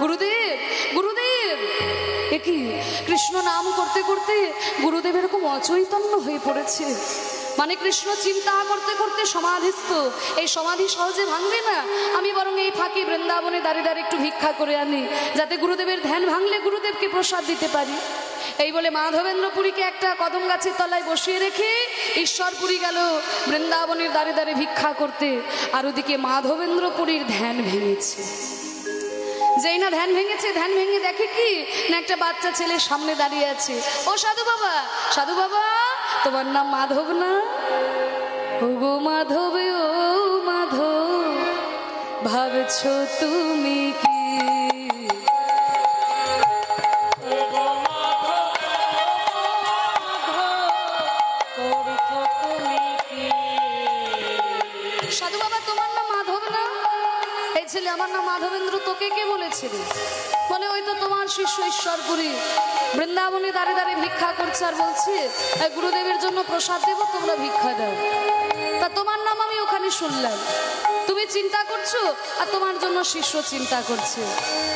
গুরুদেব গুরুদেব। একই কৃষ্ণ নাম করতে করতে গুরুদেব এরকম অচৈতন্য হয়ে পড়েছে। মানে কৃষ্ণ চিন্তা করতে করতে সমাধিস্থ, এই সমাধি সহজে ভাঙবে না। আমি বরং এই ফাঁকি বৃন্দাবনে দাঁড়িয়ে দাঁড়িয়ে একটু ভিক্ষা করে আনি, যাতে গুরুদেবের ধ্যান ভাঙলে গুরুদেবকে প্রসাদ দিতে পারি। এই বলে মাধবেন্দ্রপুরীকে একটা কদম গাছের তলায় বসিয়ে রেখে ঈশ্বরপুরী গেল বৃন্দাবনের দাঁড়িয়ে দাঁড়িয়ে ভিক্ষা করতে। আর ওদিকে মাধবেন্দ্রপুরীর ধ্যান ভেঙেছে। যেই না ধ্যান ভেঙেছে, ধ্যান ভেঙে দেখে কি না একটা বাচ্চা ছেলে সামনে দাঁড়িয়ে আছে। ও সাধু বাবা, সাধু বাবা, তোমার নাম মাধব না? ও গো মাধব, ও মাধব, ভাবছো তুমি কি? সাধু বাবা, তোমার নাম মাধব না? এই ছেলে, আমার নাম মাধবেন্দ্র। তোকে কে বলেছিল? বলে ওই তো তোমার শিষ্য ঈশ্বরপুরী বৃন্দাবনে দাঁড়িয়ে দাঁড়িয়ে ভিক্ষা করছে আর বলছে গুরুদেবের জন্য প্রসাদ দেবো, তোমরা ভিক্ষা দাও। তা তোমার নাম আমি ওখানে শুনলাম, তুমি চিন্তা করছো আর তোমার জন্য শিষ্য চিন্তা করছে।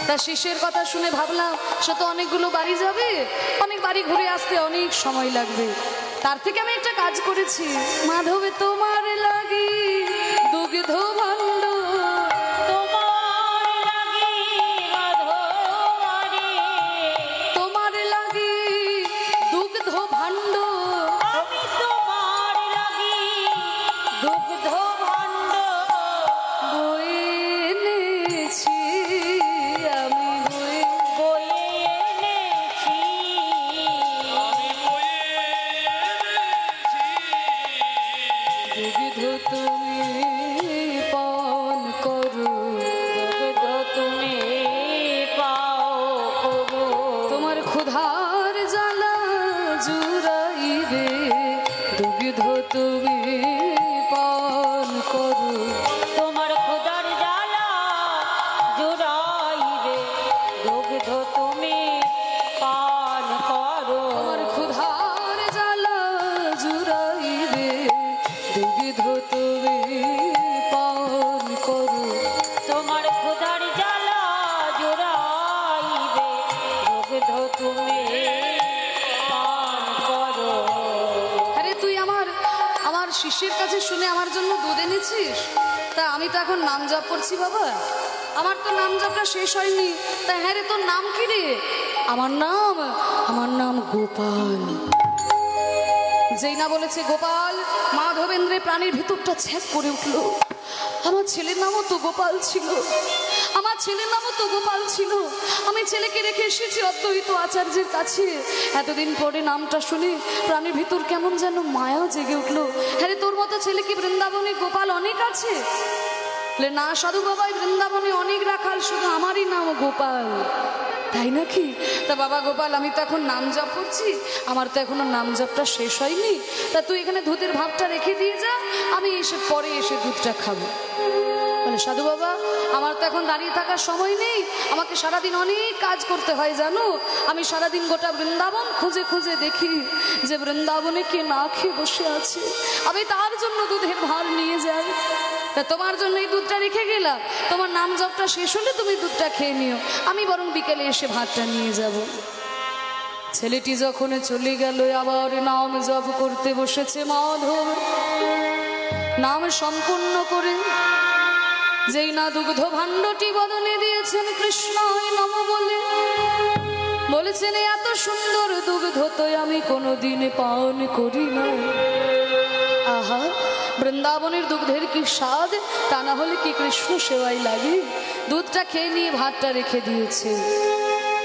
তা শিষ্যের কথা শুনে ভাবলাম সে তো অনেকগুলো বাড়ি যাবে, অনেক বাড়ি ঘুরে আসতে অনেক সময় লাগবে। তার থেকে আমি একটা কাজ করেছি, মাধবে তোমার লাগি দুগ্ধ ভাণ্ড, শিষ্যের কাছে শুনে আমার জন্য দুধ এনেছিস? তা আমি তো এখন নাম জপ করছি বাবা, আমার তো নাম জপটা শেষ হয়নি। তা হ্যাঁ রে, তোর নাম কি রে? আমার নাম গোপাল। যেই না বলেছে গোপাল, মাধবেন্দ্রের প্রাণীর ভিতরটা ছ্যাঁক করে উঠল। আমার ছেলের নামও তো গোপাল ছিল, আমার ছেলের নামও তো গোপাল ছিল। আমি ছেলেকে রেখে এসেছি অদ্বৈত আচার্যের কাছে। এতদিন পরে নামটা শুনে প্রাণীর ভিতর কেমন যেন মায়া জেগে উঠলো। হ্যাঁ, তোর মতো ছেলে কি বৃন্দাবনে গোপাল অনেক আছে? না সাধু বাবা, বৃন্দাবনে অনেক রাখাল, শুধু আমারই নাম গোপাল। তাই নাকি? তা বাবা গোপাল, আমি তো এখন নাম জপ করছি, আমার তো এখনো নাম জপটা শেষ হয়নি। তা তুই এখানে দুধের ভাগটা রেখে দিয়ে যা, আমি পরে এসে দুধটা খাবো। বলে সাধু বাবা, আমার তো এখন দাঁড়িয়ে থাকার সময় নেই, আমাকে সারাদিন অনেক কাজ করতে হয় জানো। আমি সারাদিন গোটা বৃন্দাবন খুঁজে খুঁজে দেখি যে বৃন্দাবনে কে না খেয়ে বসে আছে, আমি তার জন্য দুধের ভার নিয়ে যাই। তা তোমার জন্য এই দুধটা রেখে গেলাম, তোমার নাম জপটা শেষ হলে তুমি দুধটা খেয়ে নিও, আমি বরং বিকেলে এসে ভাতটা নিয়ে যাব। ছেলেটি যখন চলে গেল, আবার নাম জপ করতে বসেছে মাধব। নাম সম্পূর্ণ করে যেই না দুগ্ধ ভাণ্ডটি বদনে দিয়েছেন কৃষ্ণায় নম বলে, বলেছেন এত সুন্দর দুগ্ধ তো আমি কোনোদিন পান করি না। আহা, বৃন্দাবনের দুগ্ধের কি স্বাদ, তা না হলে কি কৃষ্ণ সেবাই লাগে। দুধটা খেয়ে নিয়ে ভাতটা রেখে দিয়েছে।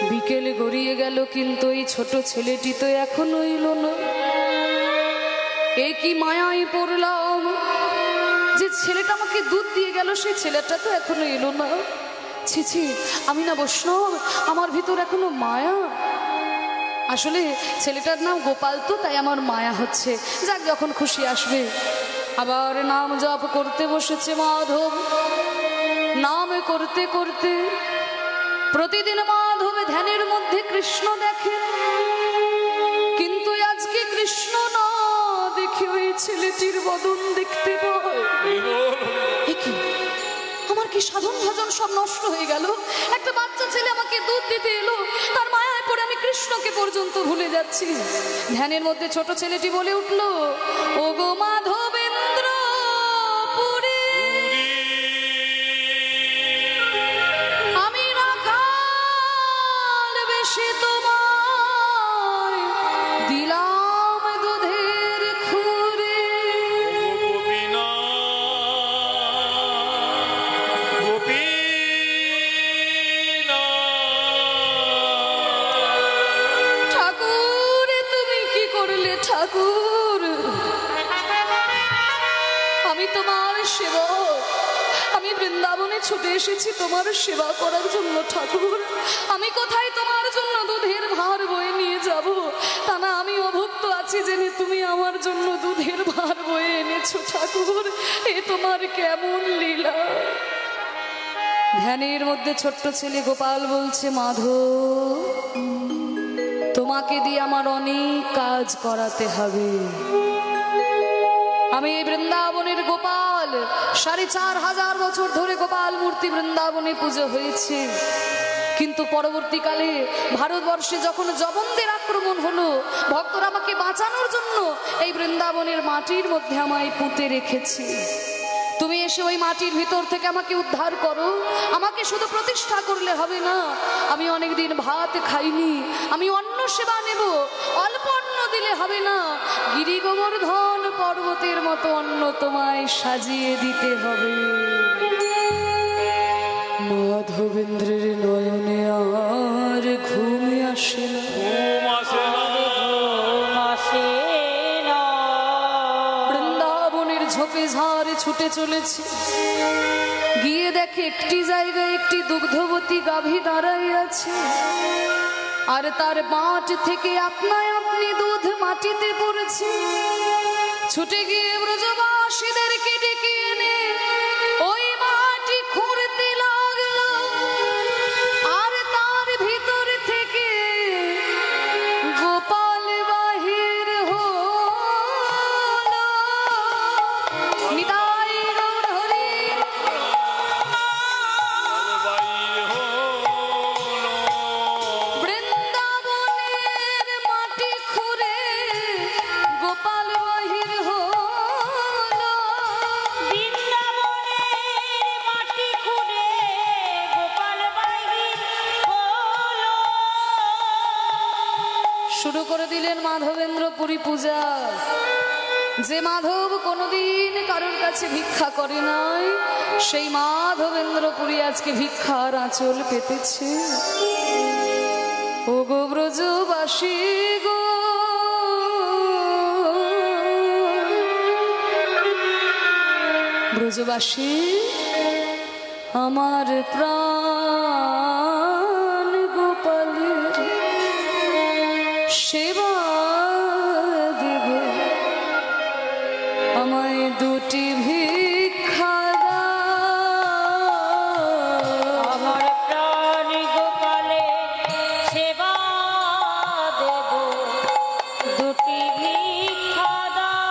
বিকেলে গড়িয়ে গেল, কিন্তু এই ছোট ছেলেটি তো এখনো এলো না। এ কি মায়ায় পড়লাম, যে ছেলেটা আমাকে দুধ দিয়ে গেল সেই ছেলেটা তো এখনো এলো না। ছি ছি, আমি না বৈষ্ণব, আমার ভিতর এখনো মায়া। আসলে ছেলেটার নাম গোপাল তো, তাই আমার মায়া হচ্ছে। যাক, যখন খুশি আসবে। আবার নাম জপ করতে বসেছে মাধব। নাম করতে করতে প্রতিদিন মাধব ধ্যানের মধ্যে কৃষ্ণ দেখে, কিন্তু আজকে কৃষ্ণ না দেখে ওই ছেলেটির বদন দেখতে পায়। আমার কি সাধন ভজন সব নষ্ট হয়ে গেল। একটা বাচ্চা ছেলে পর্যন্ত ভুলে যাচ্ছি। ধ্যানের মধ্যে ছোট ছেলেটি বলে উঠল, ও গো মাধবেন্দ্র পুরী, আমি রাখাল বেশে তোমার দিলাম দুধের খুরে। ঠাকুর তুমি কি করলে ঠাকুর? আমি তোমার সেবক, আমি বৃন্দাবনে ছুটে এসেছি তোমার সেবা করার জন্য ঠাকুর। আমি কোথায় তোমার জন্য দুধের ভার বয়ে নিয়ে যাব? তা না, আমি অভুক্ত আছি জেনে তুমি আমার জন্য দুধের ভার বয়ে এনেছো ঠাকুর। এ তোমার কেমন লীলা। ধ্যানের মধ্যে ছোট্ট ছেলে গোপাল বলছে, মাধব তোমাকে দিয়ে আমার অনেক কাজ করাতে হবে। আমি এই বৃন্দাবনের গোপাল, ৪,৫০০ বছর ধরে গোপাল মূর্তি বৃন্দাবনে পুজো হয়েছে। কিন্তু পরবর্তীকালে ভারতবর্ষে যখন জবনদের আক্রমণ হলো, ভক্তরা আমাকে বাঁচানোর জন্য এই বৃন্দাবনের মাটির মধ্যে আমায় পুঁতে রেখেছে। তুমি এসে ওই মাটির ভিতর থেকে আমাকে উদ্ধার করো। আমাকে শুধু প্রতিষ্ঠা করলে হবে না, আমি অনেকদিন ভাত খাইনি, আমি অন্ন সেবা নেব। অল্প অন্ন দিলে হবে না, গিরি গোবর্ধন পর্বতের মতো অন্ন তোমায় সাজিয়ে দিতে হবে। মাধবেন্দ্রের নয়নে আর ঘুমে আসে না, বৃন্দাবনের ঝোপে ঝাড়ে ছুটে চলেছে। গিয়ে দেখে একটি জায়গায় একটি দুগ্ধবতী গাভী দাঁড়াই আছে, আর তার বাঁট থেকে আপনায় আপনি দুধ মাটিতে পড়েছে। ছুটে গিয়ে ব্রজবাসীদেরকে ডেকে এনে ওই মাটি খুঁড়তে লাগলো, আর তার ভিতর থেকে গোপাল বাহির হলো। নিতাই গৌর হরি। বৃন্দাবনের মাটি খুঁড়ে গোপাল বাহির হলো। বৃন্দাবনের মাটি খুঁড়ে গোপাল বাহির হলো। শুরু করে দিলেন মাধবেন্দ্র পুরী পূজা। যে মাধব কোনোদিন কারোর কাছে ভিক্ষা করে নাই, সেই মাধবেন্দ্র পুরী আজকে ভিক্ষার আঁচল পেতেছে। ও গো ব্রজবাসী গো, ব্রজবাসী আমার প্রাণ গোপালের সেবা দেব, আমায় দুটি ভিক্ষা দাও। আমার প্রাণ গোপালে সেবা দেব, দুটি ভিক্ষা দাও।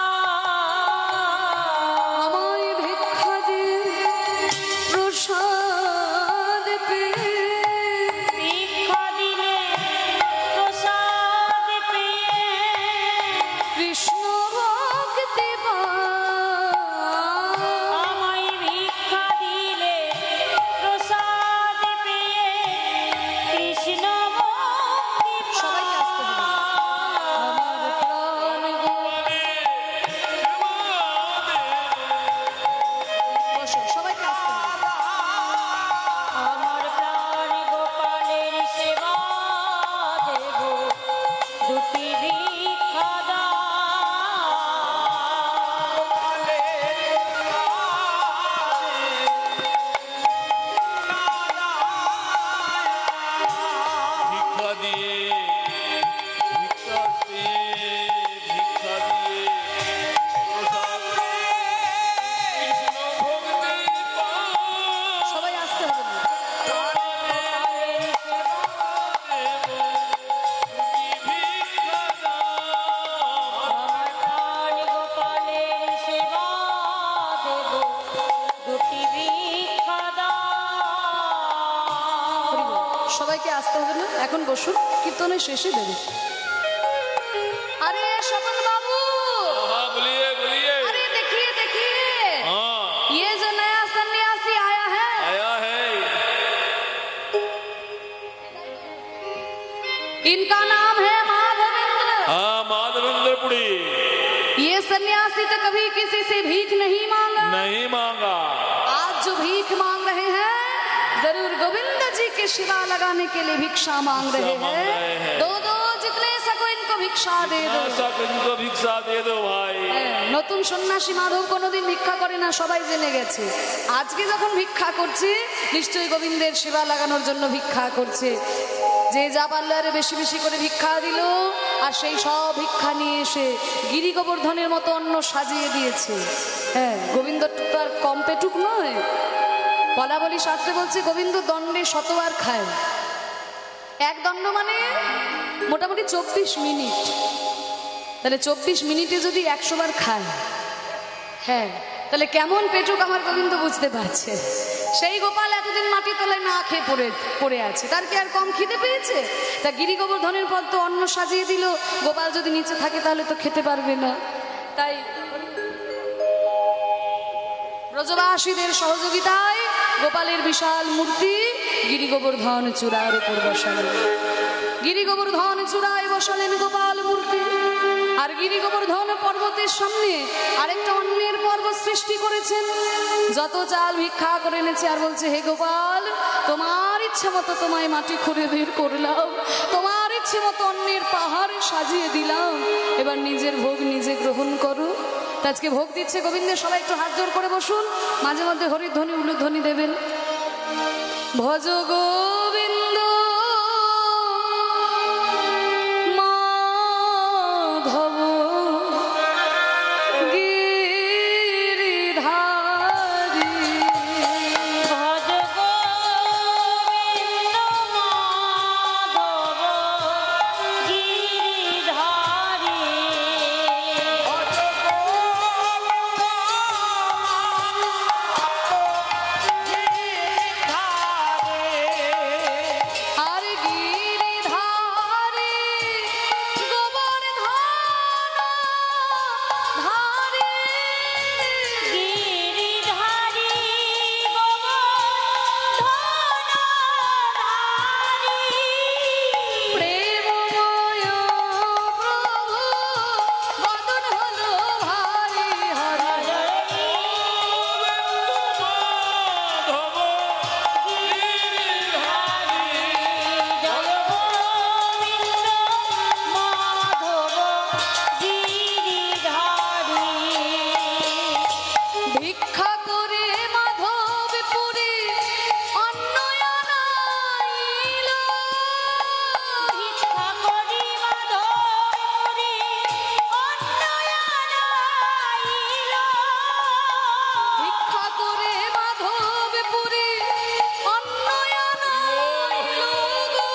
আমায় ভিক্ষা দিয়ে প্রসাদ পেয়ে, ভিক্ষা দিলে প্রসাদ সবাইকে আসতে হবে না, এখন বসুন, কীর্তনের শেষে দেবে। আরে স্বপন বাবু, हाँ बोलिए बोलिए। अरे देखिए देखिए, हाँ ये जो नया सन्यासी आया है, आया है। इनका नाम है माधवेंद्र। हाँ माधवेंद्रपुरी। ये सन्यासी तो कभी किसी से भीख नहीं मांगा, नहीं मांगा। आज जो भीख मांग रहे हैं जरूर गोविंद जी के शिवा लगाने के लिए भिक्षा मांग रहे हैं। दो दो जितने सको इनको भिक्षा दे दो। ऐसा इनको भिक्षा दे दो भाई। নতুন সন্ন্যাসী মাধব কোনোদিন ভিক্ষা করে না, সবাই জেনে গেছে। আজকে যখন ভিক্ষা করছে নিশ্চয়ই গোবিন্দের সেবা লাগানোর জন্য ভিক্ষা করছে। যে যা পারলো আরে বেশি বেশি করে ভিক্ষা দিল, আর সেই সব ভিক্ষা নিয়ে এসে গিরি গোবর্ধনের মতো অন্ন সাজিয়ে দিয়েছে। হ্যাঁ, গোবিন্দ তো আর কম পেটুক নয়। বলা বলি শাস্ত্রে বলছে গোবিন্দ দণ্ডে শতবার খায়। এক দণ্ড মানে মোটামুটি 24 মিনিট। তাহলে 24 মিনিটে যদি 100 বার খায়, হ্যাঁ তাহলে কেমন পেটুক আমার গোবিন্দ বুঝতে পারছে। সেই গোপাল এতদিন মাটি তলায় না খেয়ে পড়ে আছে, তার কি আর কম খিদে পেয়েছে? তা গিরি গোবর্ধনের পর তো অন্ন সাজিয়ে দিল, গোপাল যদি নিচে থাকে তাহলে তো খেতে পারবে না। তাই ব্রজবাসীদের সহযোগিতায় গোপালের বিশাল মূর্তি গিরি গোবর্ধন চূড়ার উপর বসালেন। গিরি গোবর্ধন চূড়ায় বসালেন গোপাল মূর্তি। আর গিরি গোবর্ধন পর্বতের সামনে আরেকটা অন্যের পর্বত সৃষ্টি করেছেন। যত চাল ভিক্ষা করে এনেছে আর বলছে, হে গোপাল, তোমার ইচ্ছে মতো তোমায় মাটি খুঁড়ে বের করলাম, তোমার ইচ্ছে মতো অন্যের পাহাড় সাজিয়ে দিলাম, এবার নিজের ভোগ নিজে গ্রহণ করো। আজকে ভোগ দিচ্ছে গোবিন্দের, সবাই একটু হাত জোর করে বসুন, মাঝে মধ্যে হরিধ্বনি উলুধ্বনি দেবেন। ভজ গোবিন্দ মাধব গিরিধারী। ভজ গোবিন্দ মাধব গিরিধারী। আর গিরিধারী গোবর্ধন ধারী। গিরিধারী গোবর্ধনধারী। প্রেমময় প্রভু বদন হলো ভারী হরি। ভিক্ষা করে মাধবপুরে অন্ন আনাইল। ভিক্ষা করে মাধবপুরে অন্ন আনাইল গো।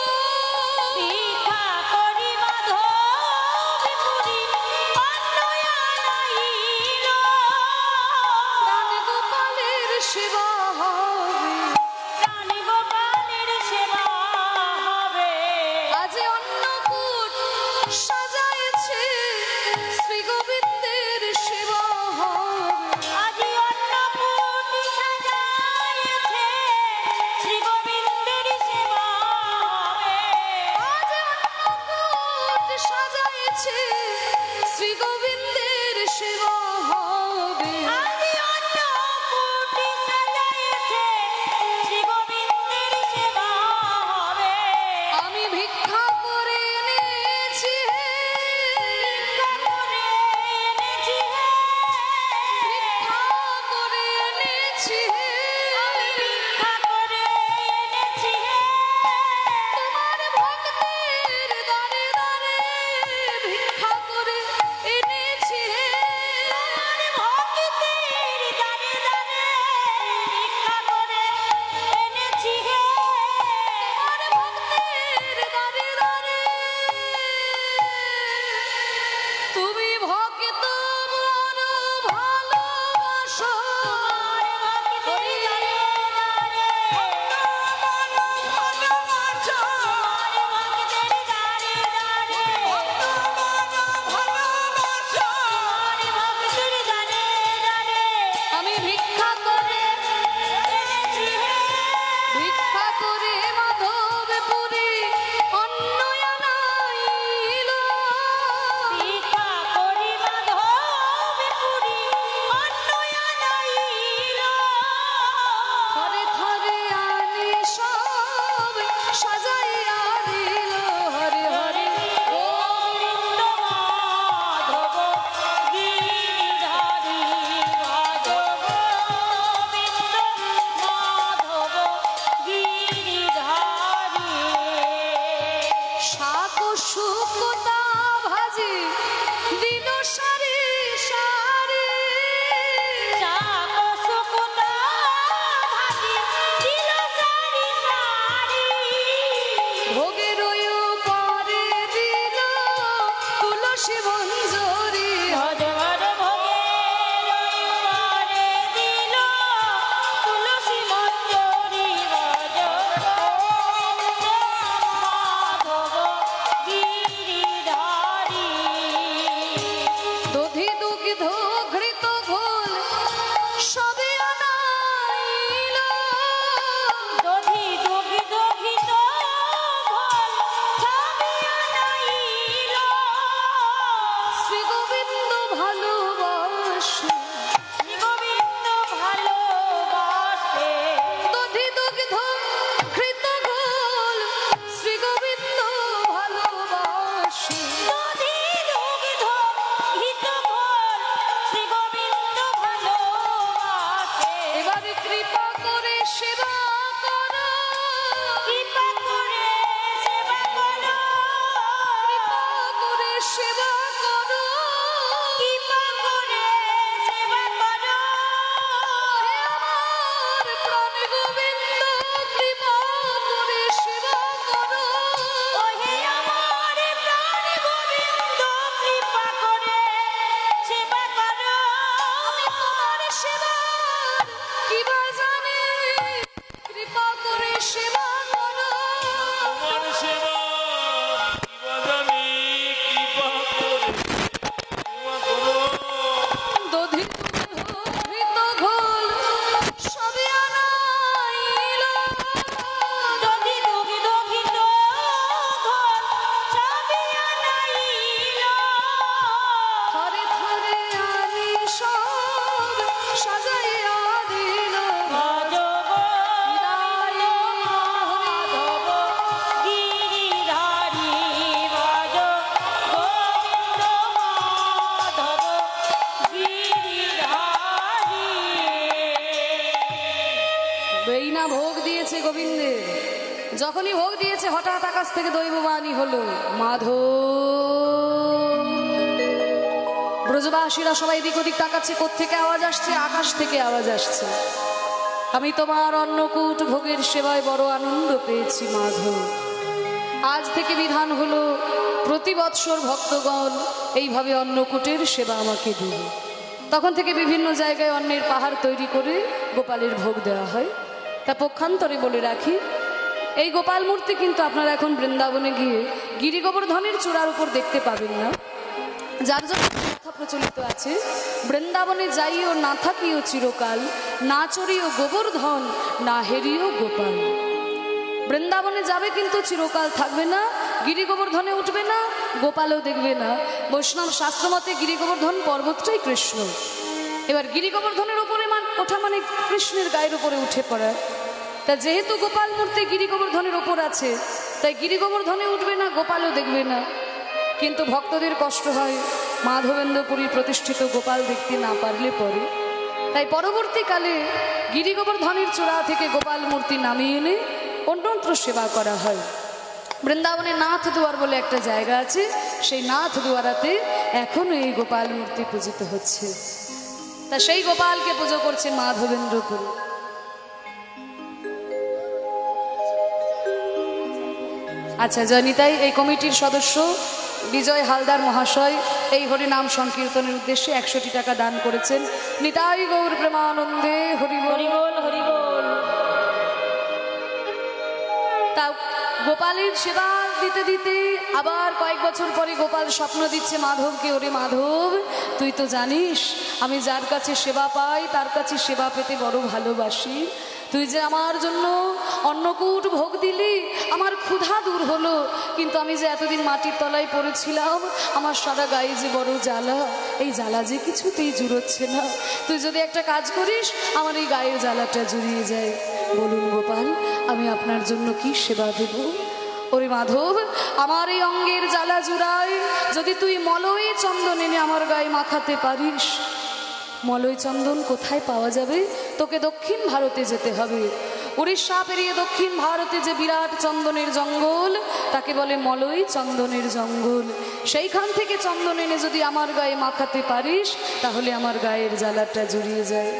প্রাণ গোপালের সেবা হবে। আজ অন্নকূট সাজাইছে শ্রী গোবিন্দের সেবা হবে। আজ অন্নকূট সাজাইছে শ্রী গোবিন্দের সেবা হবে। আমি ভিক্ষা করে এনেছি হে, ভিক্ষা করে এনেছি হে, তোমার ভক্তের দ্বারে দ্বারে ভিক্ষা সাজাইয়া দিল হরে হরে গোবিন্দ মাধব গিরিধারী ভজ গোবিন্দ মাধব গিরিধারী শাক শুকতা ভাজি দিল সারি সারি শাক শুকতা ভাজি দিল সারি সারি ভোগের পরে দিল তুলসী মঞ্জরি ভজগর ভোগে দিল তুলসী মঞ্জরি ভজ গোবিন্দ মাধব গিরিধারী দধি দুগ্ধ ঘৃত ঘোল সবে আনাইল দধি দুগ্ধ ঘৃত ঘোল ছাবিয়া নাইল শ্রী গোবিন্দ ভালোবাসে শ্রী গোবিন্দ ভালোবাসে দধি দুগ্ধ ঘৃত ঘোল শ্রী গোবিন্দ ভালোবাসে দধি দুগ্ধ ঘৃত ঘোল শ্রী গোবিন্দ ভালোবাসে এবারে কৃপা করে সেবা করো কৃপা করে সেবা করো কৃপা করে সেবা করো কৃপা করে সেবা করো হে আমার প্রাণ গোবিন্দ কৃপা করে সেবা করো ওহে আমার প্রাণ গোবিন্দ কৃপা করে সেবা করো আমি তোমার সেবার কিবা জানি কৃপা করে সেবা করো তোমার সেবা কিবা জানি কৃপা করে সেবা করো। দধি ঘৃত ঘোল সবে আনাইল দধি দুগ্ধ ঘৃত ঘোল ছাবিয়া নাইল থরে থরে আনি সব সাজাইয়া দিল ভজ গোবিন্দ মাধব গিরিধারী ভজ গোবিন্দ মাধব গিরিধারী এই না ভোগ দিয়েছে গোবিন্দের যখনই ভোগ দিয়েছে হঠাৎ আকাশ থেকে দৈববাণী হলো মাধব ব্রজবাসীরা সবাই এদিক ওদিক তাকাচ্ছে কোত্থেকে আওয়াজ আসছে আকাশ থেকে আওয়াজ আসছে আমি তোমার অন্নকূট ভোগের সেবায় বড় আনন্দ পেয়েছি মাধব আজ থেকে বিধান হলো প্রতি বৎসর ভক্তগণ এইভাবে অন্নকূটের সেবা আমাকে দেবে তখন থেকে বিভিন্ন জায়গায় অন্নের পাহাড় তৈরি করে গোপালের ভোগ দেওয়া হয় তা পক্ষান্তরে বলে রাখি এই গোপাল মূর্তি কিন্তু আপনারা এখন বৃন্দাবনে গিয়ে গিরি গোবর্ধনের চূড়ার উপর দেখতে পাবেন না যার জন্য কথা প্রচলিত আছে বৃন্দাবনে যাইও না থাকিও চিরকাল না চড়িও গোবর্ধন না হেরিও গোপাল বৃন্দাবনে যাবে কিন্তু চিরকাল থাকবে না গিরি গোবর্ধনে উঠবে না গোপালও দেখবে না বৈষ্ণব শাস্ত্র মতে গিরি গোবর্ধন পর্বতটাই কৃষ্ণ এবার গিরি গোবর্ধনের উপরে ওঠা মানে কৃষ্ণের গায়ের উপরে উঠে পড়া তা যেহেতু গোপাল মূর্তি গিরি গোবর্ধনের ওপর আছে তাই গিরি গোবর্ধনে উঠবে না গোপালও দেখবে না কিন্তু ভক্তদের কষ্ট হয় মাধবেন্দ্রপুরী প্রতিষ্ঠিত গোপাল দেখতে না পারলে পরে তাই পরবর্তীকালে গিরি গোবর্ধনের চূড়া থেকে গোপাল মূর্তি নামিয়ে এনে অন্যত্র সেবা করা হয় বৃন্দাবনে নাথ দুয়ার বলে একটা জায়গা আছে সেই নাথ দুয়ারাতে এখনো এই গোপাল মূর্তি পূজিত হচ্ছে তা সেই গোপালকে পুজো করছে মাধবেন্দ্রপুরী আচ্ছা জয়নিতাই এই কমিটির সদস্য বিজয় হালদার মহাশয় এই হরিনাম সংকীর্তনের উদ্দেশ্যে 100 টাকা দান করেছেন নিতাই গৌর প্রেমানন্দে হরি হরি হরিবোল হরিবোল তা গোপালের সেবা দিতে দিতে আবার কয়েক বছর পরে গোপাল স্বপ্ন দিচ্ছে মাধবকে ওরে মাধব তুই তো জানিস আমি যার কাছে সেবা পাই তার কাছে সেবা পেতে বড় ভালোবাসি তুই যে আমার জন্য অন্নকূট ভোগ দিলি আমার ক্ষুধা দূর হলো কিন্তু আমি যে এতদিন মাটির তলায় পড়েছিলাম আমার সারা গায়ে যে বড় জ্বালা এই জ্বালা যে কিছুতেই জুড়োচ্ছে না তুই যদি একটা কাজ করিস আমার এই গায়ের জ্বালাটা জুড়িয়ে যায় বলুন গোপাল আমি আপনার জন্য কি সেবা দেব ওরে মাধব, আমার এই অঙ্গের জ্বালা জুড়ায় যদি তুই মলয় চন্দন এনে আমার গায়ে মাখাতে পারিস। মলয় চন্দন কোথায় পাওয়া যাবে? তোকে দক্ষিণ ভারতে যেতে হবে। উড়িষ্যা পেরিয়ে দক্ষিণ ভারতে যে বিরাট চন্দনের জঙ্গল, তাকে বলে মলয় চন্দনের জঙ্গল। সেইখান থেকে চন্দন এনে যদি আমার গায়ে মাখাতে পারিস, তাহলে আমার গায়ের জ্বালাটা জুড়িয়ে যায়।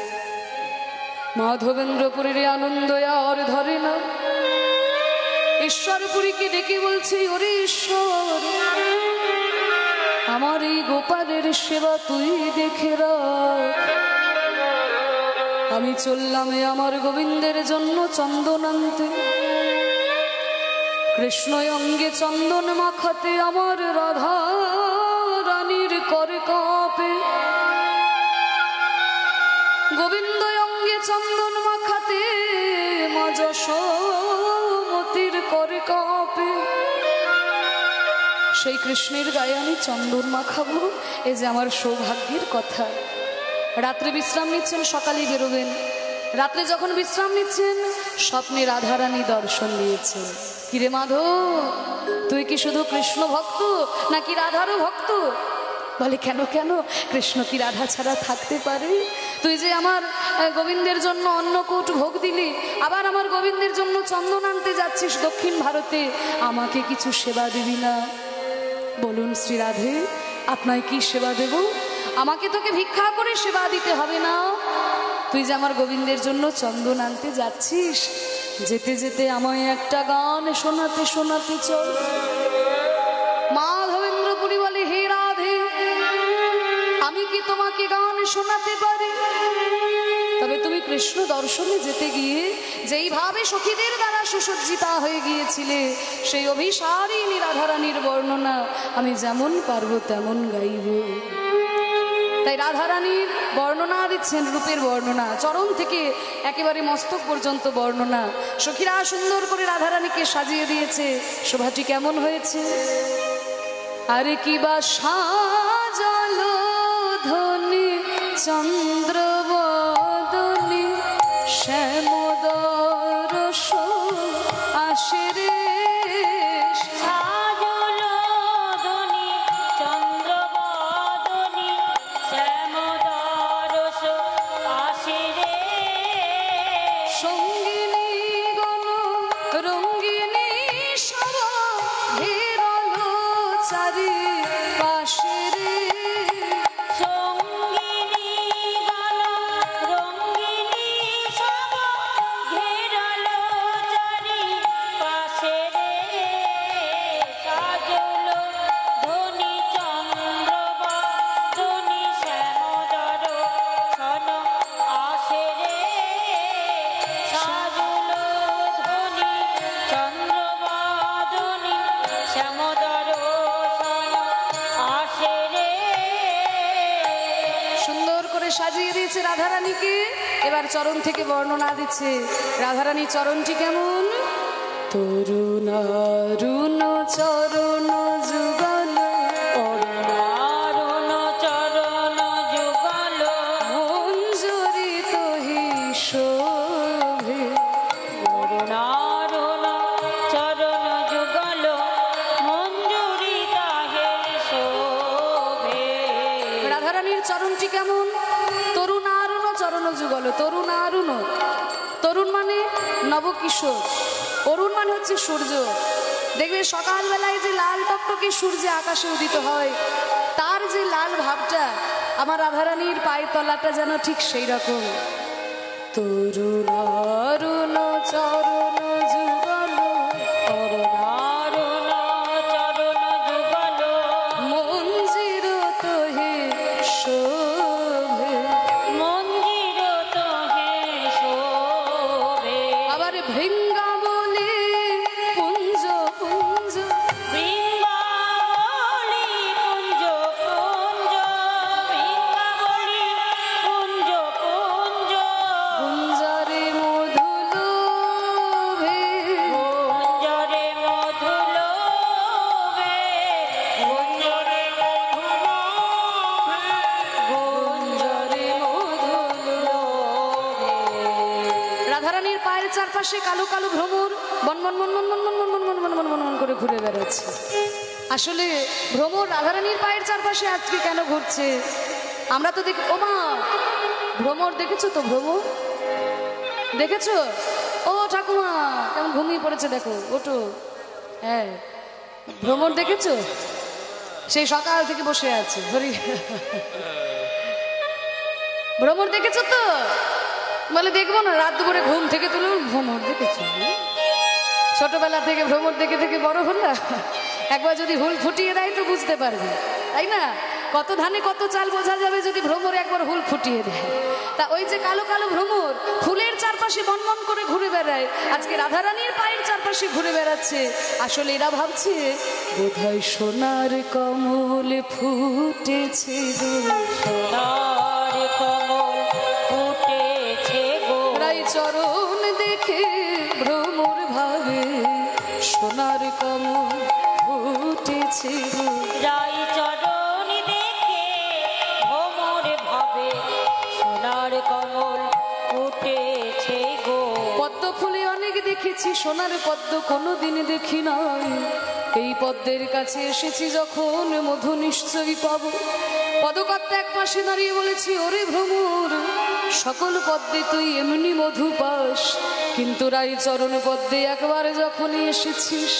মাধবেন্দ্রপুরীর আনন্দ আর ধরে না। ঈশ্বরপুরীকে ডেকে বলছি, ওরে ঈশ্বর, আমার এই গোপালের সেবা তুই দেখে রাখ। আমি চললাম আমার গোবিন্দের জন্য চন্দন আনতে। কৃষ্ণ অঙ্গে চন্দন মাখাতে আমার রাধা রানীর করে কাঁপে। গোবিন্দ অঙ্গে চন্দন মাখাতে মা যশোমতির করে কাঁপে। সেই কৃষ্ণের গায়ে আমি চন্দন মাখাবো, এ যে আমার সৌভাগ্যের কথা। রাত্রে বিশ্রাম নিচ্ছেন, সকালে বেরোবেন। রাত্রে যখন বিশ্রাম নিচ্ছেন, স্বপ্নে রাধারানী দর্শন দিয়েছেন। কিরে মাধব, তুই কি শুধু কৃষ্ণ ভক্ত নাকি রাধারও ভক্ত? বলে কেন কেন, কৃষ্ণ কি রাধা ছাড়া থাকতে পারে? তুই যে আমার গোবিন্দের জন্য অন্নকূট ভোগ দিলি, আবার আমার গোবিন্দের জন্য চন্দন আনতে যাচ্ছিস দক্ষিণ ভারতে, আমাকে কিছু সেবা দিবি না? বলুন শ্রী রাধে, আপনায় কি সেবা দেব? আমাকে তোকে ভিক্ষা করে সেবা দিতে হবে না। তুই যে আমার গোবিন্দের জন্য চন্দন আনতে যাচ্ছিস, যেতে যেতে আমায় একটা গান শোনাতে শোনাতে চল। মাধবেন্দ্রপুরী বলে, হে রাধে, আমি কি তোমাকে গান শোনাতে পারি? তবে তুমি কৃষ্ণ দর্শনে যেতে গিয়ে যেইভাবে সখীদের দ্বারা সুসজ্জিতা হয়ে গিয়েছিলে, সেই অভিসারিণী রাধারানীর বর্ণনা আমি যেমন পারবো তেমন গাইব। তাই রাধারানীর বর্ণনা দিচ্ছেন, রূপের বর্ণনা, চরণ থেকে একেবারে মস্তক পর্যন্ত বর্ণনা। সখীরা সুন্দর করে রাধারানীকে সাজিয়ে দিয়েছে। শোভাটি কেমন হয়েছে? আরে কি বা সাজালো ধনী চন্দ্রবদনী, শ্যামদরস আসে রে। সাজিয়ে দিয়েছে রাধারানীকে। এবার চরণ থেকে বর্ণনা দিচ্ছে। রাধারানীর চরণটি কেমন? তরুণারুণ চরণ যুগল, অরুণারুণ চরণ যুগল, মঞ্জরিত হি শোভে। অরুণারুণ চরণ যুগল, মঞ্জুরিত হে শোভে। রাধারানীর চরণটি কেমন? তরুণারুণ চরণ যুগল। তরুণারুণ, তরুণ মানে নবকিশোর, অরুণ মানে হচ্ছে সূর্য। দেখবে সকালবেলায় যে লাল টকটকে সূর্য আকাশে উদিত হয়, তার যে লাল ভাবটা, আমার রাধারানীর পায়ের তলাটা যেন ঠিক সেই রকম। তরুণারুণ চরণ যুগল, অরুণারুণ চরণ যুগল, মঞ্জিরত হে শোভে। মঞ্জিরত হে শোভে। আবার ভৃঙ্গাবলী পুঞ্জ পুঞ্জ, বৃন্দাবলী কুঞ্জ কুঞ্জ, বৃন্দাবলী কুঞ্জ কুঞ্জ, কুঞ্জরে মধুলোভে। কুঞ্জরে মধুলোভে, কুঞ্জরে মধুলোভে, কুঞ্জরে মধুলোভে। রাধারানীর পায়ের চারপাশে কালো কালো ভ্রমর বন বন বন বন বন বন বন বন বন বন বন বন করে ঘুরে বেড়াচ্ছে। আসলে ভ্রমর রাধারানীর পায়ের চারপাশে আজকে কেন ঘুরছে? আমরা তো দেখি, ও মা, ভ্রমর দেখেছো তো? ভ্রমর দেখেছো? ও ঠাকুমা কেমন ঘুমিয়ে পড়েছে, দেখো, ওটো। হ্যাঁ, ভ্রমর দেখেছো? সেই সকাল থেকে বসে আছে। ভ্রমর দেখেছো তো? বলে দেখবো না, রাত দুপুরে ঘুম থেকে তুলুন। ভ্রমর দেখেছো? ছোটবেলা থেকে ভ্রমর দেখে থেকে বড় হল, একবার যদি হুল ফুটিয়ে দেয় তো বুঝতে পারবে, তাই না? কত ধানে কত চাল বোঝা যাবে যদি ভ্রমর একবার হুল ফুটিয়ে দেয়। তা ওই যে কালো কালো ভ্রমর ফুলের চারপাশে বনবন করে ঘুরে বেড়ায়, আজকে রাধারানীর পায়ের চারপাশে ঘুরে বেড়াচ্ছে। আসলে এরা ভাবছে বোধহয় সোনার কমল ফুটেছে গো, সোনার কমল ফুটেছে গো। রাই চরণ দেখে ভ্রমর ভাবে সোনার কমল ফুটেছে গো। রাই চরণ দেখে ভ্রমর ভাবে সোনার কমল ফুটেছে গো। পদ্ম ফুলে অনেক দেখেছি, সোনার পদ্ম কোনোদিন দেখি নাই। এই পদ্মের কাছে এসেছি যখন মধু নিশ্চয়ই পাবো। পদকর্তা এক পাশে দাঁড়িয়ে বলেছি, ওরে ভ্রমর, সকল পদ্মে তুই এমনি মধু পাস, কিন্তু রাই চরণ পদ্মে একবার যখনই এসেছিস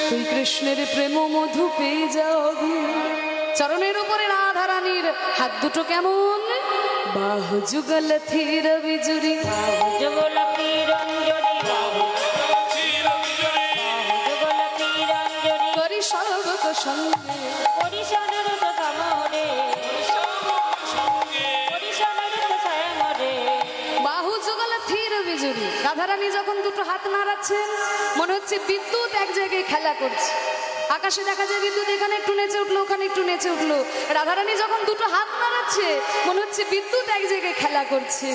তুই কৃষ্ণের প্রেম মধু পেয়ে যাবি। চরণের উপরে রাধারানীর হাত দুটো কেমন বাহু যুগল থির বিজুরি, যুগলকি রঞ্জনী, যুগলকি রঞ্জনী, করি সর্বক সঙ্গে পরিশানুরুত কামরে, পরিশানুরুত শ্যামরে। বাহু যুগল থির বিজুরি। রাধারানী যখন দুটো হাত নাড়াচ্ছেন মনে হচ্ছে বিদ্যুৎ এক জায়গায় খেলা করছে। আকাশে দেখা যায় বিদ্যুৎ এখানে একটু নেচে উঠলো, ওখানে একটু নেচে উঠলো। রাধারানী যখন দুটো হাত নাড়াচ্ছে মনে হচ্ছে বিদ্যুৎ এক জায়গায় খেলা করছে।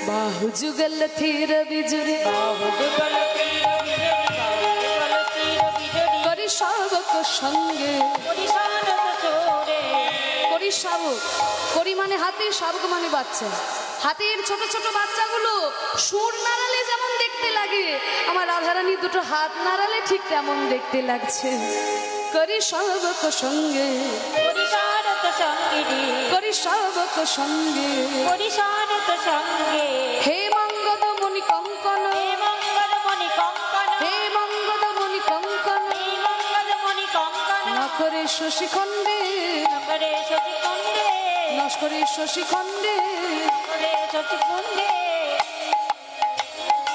বাহু যুগল থির বিজুরি, বাহু যুগলকি রঞ্জনী, বাহু যুগলকি রঞ্জনী, করি সর্বক সঙ্গে। পরিশানুরুত চোরে। করি শাবক, করি মানে হাতি, শাবক মানে বাচ্চা। হাতির ছোট ছোট বাচ্চাগুলো সুর নাড়ালে যেমন দেখতে লাগে, আমার রাধারানী দুটো হাত নাড়ালে ঠিক তেমন দেখতে লাগছে। করি সর্বক সঙ্গে, পরিশানুরুত সঙ্গিনী, করি সর্বক সঙ্গে। পরিশানুরুত সঙ্গে। হে মঙ্গল মণি কঙ্কন, হে মঙ্গলমণি কঙ্কন, হে মঙ্গল মণি কঙ্কন, হে মঙ্গলমণি কঙ্কন, নখরে শশীখণ্ডে, নগরে সচিকুণ্ডে, নস্করে শশীখণ্ডে, নগরে সচিকুণ্ডে।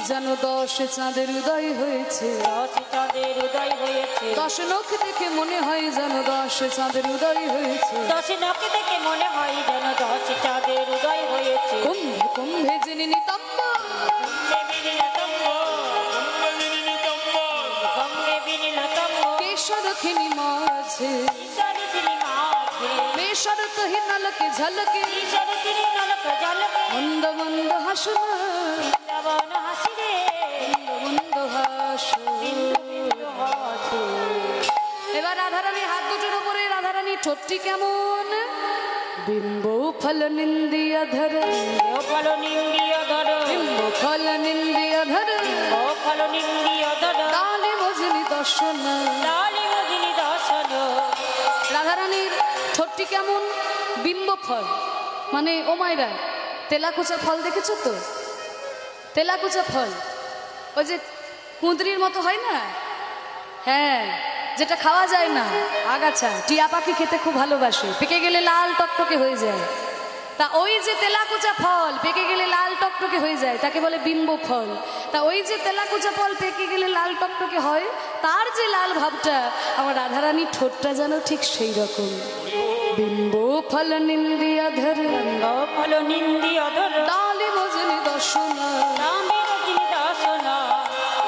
যেন 10 চাঁদের উদয় হয়েছে। 10 চাঁদের উদয় হয়েছে, 10 নখ দেখে মনে হয় যেন 10 চাঁদের উদয় হয়েছে। 10 নখ দেখে মনে হয় যেন 10 চাঁদের উদয় হয়েছে। কুম্ভে কুম্ভে যিনি নিতম্ব, কুম্ভে বিনীলতম্ব, গঙ্গে বিনীলতম্ব, কেশরখিনী মাঝে, ঈশ্বর তিনি মাঝে, মেষর কহি নলকে ঝলকে, ঈশ্বর তিনি নলক জলকে, মন্দ মন্দ হাসনা, লবণ হাসি রে, মন্দ হাস। বিন্দু বিন্দু হাসি। এবার রাধারানী হাত দুটোর উপরে রাধারানী ঠোঁটটি কেমন বিম্ব ফল নিন্দিয়া ধর, ও ফল নিন্দিয় ধর, বিম্ব ফল নিন্দিয়া ধর, ও ফল নিন্দিয় ধর, কালী মজলি দর্শন। লালি মদিনী দর্শন। রাধারানীর ঠোঁটটি কেমন বিম্ব ফল, মানে ও মাইরা তেলাকুচা ফল দেখেছো তো? তেলাকুচা ফল ওই যে কুঁদরির মতো হয় না, হ্যাঁ, যেটা খাওয়া যায় না, আগাছা। টিয়া পাখি খেতে খুব ভালোবাসে, পেকে গেলে লাল টকটকে হয়ে যায়। তা ওই যে তেলাকুচা ফল পেকে গেলে লাল টকটকে হয়ে যায়, তাকে বলে বিম্ব ফল। তা ওই যে তেলাকুচা ফল পেকে গেলে লাল টকটকে হয়, তার যে লাল ভাবটা, আমার রাধারানীর ঠোঁটটা যেন ঠিক সেই রকম। বিম্ব ফল নিন্দিয়া ধর, ও ফল নিন্দিয় ধর, ডালে মজলি দর্শন। লালি মদিনী দর্শন।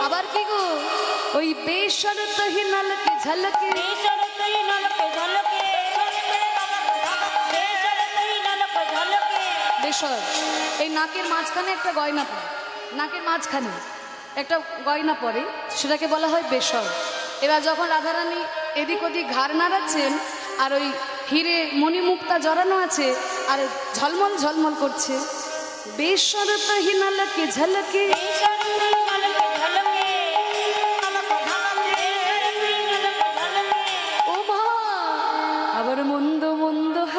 আবার কি গো, ওই বেশরত হি নলকে ঝলকে, ঈশ্বর তুই নলকে ঝলকে, ঈশ্বর তুই নলক ঝলকে। বেসর এই নাকের মাঝখানে একটা গয়না পরে, নাকের মাঝখানে একটা গয়না পরে, সেটাকে বলা হয় বেসর। এবার যখন রাধারানী এদিক ওদিক ঘাড় নাড়াচ্ছেন আর ওই হিরে মণিমুক্তা জড়ানো আছে আর ঝলমল ঝলমল করছে, বেসর তো হিনালকে ঝলকে, ঈশ্বর তুই নলকে ঝলকে, ঈশ্বর তুই নলক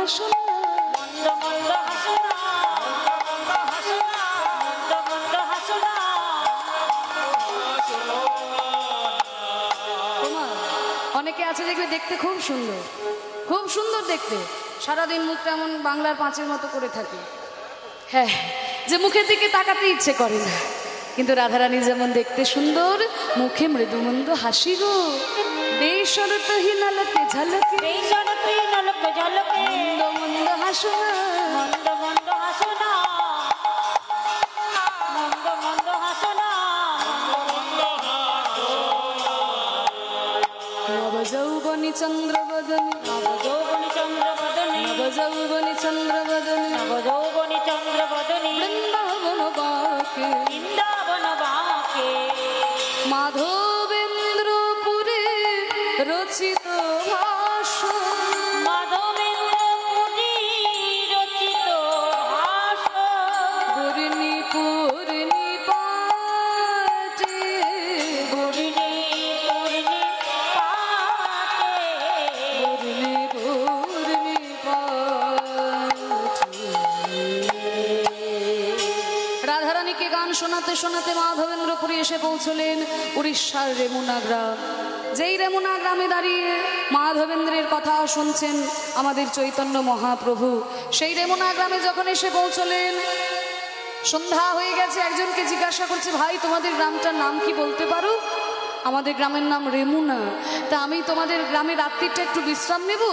হাসো না। মন্দ মন্দ হাসো না, মন্দ হাসো না, মন্দ মন্দ হাসো না। তোমার অনেকে আছে দেখবে দেখতে খুব সুন্দর, খুব সুন্দর দেখতে, সারাদিন মুখটা এমন বাংলার পাঁচের মতো করে থাকে, হ্যাঁ, যে মুখের দিকে তাকাতে ইচ্ছে করে না। কিন্তু রাধারানী যেমন দেখতে সুন্দর, মুখে মৃদুমন্দ হাসি গো। বেসরতহি নলকে ঝলকে, বেসরতি নলক ঝলকে, মন্দ মন্দ হাসো না। মন্দ মন্দ হাসো না, মন্দ মন্দ হাসো না। নবযৌবনী চন্দ্রবদনী, নবযৌবনী চন্দ্রবদনী, নবযৌবনী চন্দ্রবদনী, নবযৌবনী চন্দ্রবদনী, বৃন্দাবন বাকে, বৃন্দাবন বাঁকে। মাধবেন্দ্রপুরে রচিত ভাষণ, মাধবেন্দ্রপুরী রচিত ভাষণ। পূর্ণি পূর্ণি পাটে, পূর্ণি পূর্ণি পাটে, পূর্ণি পূর্ণি পাটে। রাধারানীকে গান শোনাতে শোনাতে মাধবেন্দ্রপুরী এসে পৌঁছলেন উড়িষ্যার রেমুনা গ্রাম। যেই রেমুনা গ্রামে দাঁড়িয়ে মাধবেন্দ্রের কথা শুনছেন আমাদের চৈতন্য মহাপ্রভু, সেই রেমুনা গ্রামে যখন এসে পৌঁছলেন, সন্ধ্যা হয়ে গেছে। একজনকে জিজ্ঞাসা করছে, ভাই তোমাদের গ্রামটার নাম কি বলতে পারো? আমাদের গ্রামের নাম রেমুনা। তা আমি তোমাদের গ্রামে রাত্রিটা একটু বিশ্রাম নেব,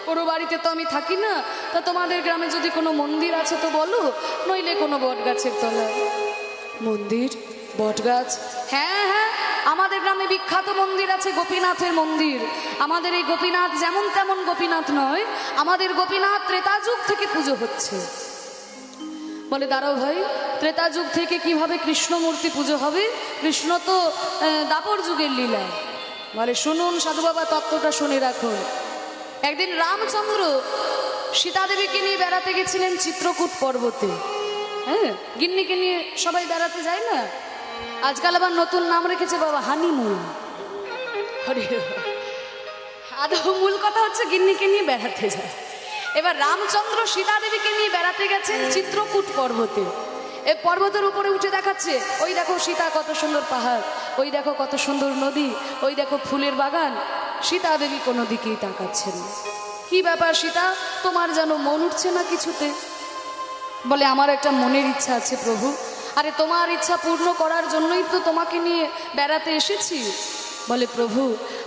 পুরো বাড়িতে তো আমি থাকি না, তা তোমাদের গ্রামে যদি কোনো মন্দির আছে তো বলো, নইলে কোনো বট গাছের তলায়। মন্দির? বট গাছ? হ্যাঁ হ্যাঁ, আমাদের গ্রামে বিখ্যাত মন্দির আছে, গোপীনাথের মন্দির। আমাদের এই গোপীনাথ যেমন তেমন গোপীনাথ নয়, আমাদের গোপীনাথ ত্রেতা যুগ থেকে পুজো হচ্ছে। বলে দাঁড়াও ভাই, ত্রেতা যুগ থেকে কিভাবে কৃষ্ণমূর্তি পুজো হবে? কৃষ্ণ তো দাপর যুগের লীলা। বলে শুনুন সাধু বাবা, তত্ত্বটা শুনে রাখুন। একদিন রামচন্দ্র সীতা দেবীকে নিয়ে বেড়াতে গেছিলেন চিত্রকূট পর্বতে। হ্যাঁ, গিন্নিকে নিয়ে সবাই বেড়াতে যায় না, আজকাল আবার নতুন নাম রেখেছে বাবা, হানিমুন। আদৌ মূল কথা হচ্ছে গিন্নিকে নিয়ে বেড়াতে যায়। এবার রামচন্দ্র সীতা দেবীকে নিয়ে বেড়াতে গেছেন চিত্রকূট পর্বতে। এই পর্বতের উপরে উঠে দেখাচ্ছে, ওই দেখো সীতা কত সুন্দর পাহাড়, ওই দেখো কত সুন্দর নদী, ওই দেখো ফুলের বাগান। সীতা দেবী কোনো দিকেই তাকাচ্ছেন না। কি ব্যাপার সীতা, তোমার যেন মন উঠছে না কিছুতে? বলে আমার একটা মনের ইচ্ছা আছে প্রভু। আরে তোমার ইচ্ছা পূর্ণ করার জন্যই তো তোমাকে নিয়ে বেড়াতে এসেছি। বলে প্রভু,